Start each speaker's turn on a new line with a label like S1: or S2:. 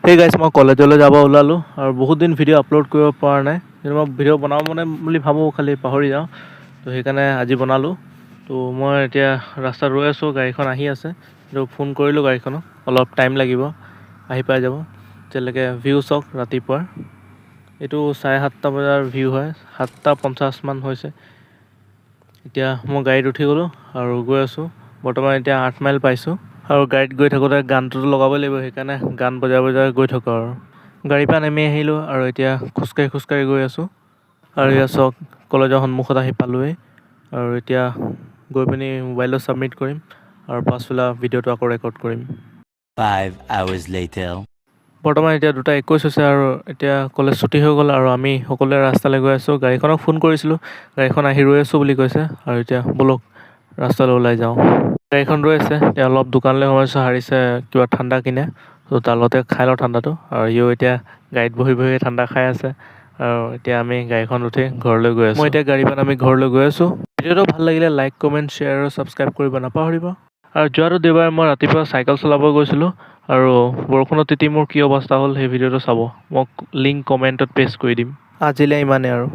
S1: সেই গাইছ মই কলেজলৈ যাব ওলালোঁ আৰু বহুত দিন ভিডিঅ' আপলোড কৰিব পৰা নাই। কিন্তু মই ভিডিঅ' বনাওঁ মানে বুলি ভাবোঁ, খালি পাহৰি যাওঁ। তো সেইকাৰণে আজি বনালোঁ। তো মই এতিয়া ৰাস্তাত ৰৈ আছোঁ, গাড়ীখন আহি আছে। তো ফোন কৰিলোঁ গাড়ীখনক, অলপ টাইম লাগিব, আহি পাই যাব। তেতিয়ালৈকে ভিউ চাওক ৰাতিপুৱাৰ। এইটো 7:30 বজাৰ ভিউ হয়, 7:50 মান হৈছে। এতিয়া মই গাড়ীত উঠি গ'লোঁ আৰু গৈ আছোঁ। বৰ্তমান এতিয়া 8 মাইল পাইছোঁ। আৰু গাড়ীত গৈ থাকোঁতে গানটোতো লগাবই লাগিব, সেইকাৰণে গান বজাই বজাই গৈ থাকোঁ আৰু। গাড়ীৰ পৰা নামি আহিলোঁ আৰু এতিয়া খোজকাঢ়ি গৈ আছোঁ। আৰু এয়া চাওক, কলেজৰ সন্মুখত আহি পালোঁৱেই। আৰু এতিয়া গৈ পিনি মোবাইলটো ছাবমিট কৰিম আৰু পাছবেলা ভিডিঅ'টো আকৌ ৰেকৰ্ড কৰিম।
S2: 5 hours later.
S1: বৰ্তমান এতিয়া 2:21 হৈছে আৰু এতিয়া কলেজ ছুটি হৈ গ'ল আৰু আমি সকলোৱে ৰাস্তালৈ গৈ আছোঁ। গাড়ীখনক ফোন কৰিছিলোঁ, গাড়ীখন আহি ৰৈ আছোঁ বুলি কৈছে। আৰু এতিয়া ব'লক ৰাস্তালৈ ওলাই যাওঁ। গাড়ীখন ৰৈ আছে, এতিয়া অলপ দোকানলৈ সোমাইছোঁ, হাৰিছে কিবা ঠাণ্ডা কিনে। তো তাৰ লগতে খাই লওঁ ঠাণ্ডাটো। আৰু ইও এতিয়া গাড়ীত বহি বহি ঠাণ্ডা খাই আছে। আৰু এতিয়া আমি গাড়ীখন উঠি ঘৰলৈ গৈ আছোঁ। মই এতিয়া গাড়ীৰ পৰা আমি ঘৰলৈ গৈ আছোঁ। ভিডিঅ'টো ভাল লাগিলে লাইক, কমেণ্ট, শ্বেয়াৰ আৰু ছাবস্ক্ৰাইব কৰিব নাপাহৰিব। আৰু যোৱাটো দেওবাৰে মই ৰাতিপুৱা চাইকেল চলাব গৈছিলোঁ আৰু বৰষুণত তিতি মোৰ কি অৱস্থা হ'ল সেই ভিডিঅ'টো চাব। মই লিংক কমেণ্টত পেষ্ট কৰি দিম। আজিলৈ ইমানেই আৰু।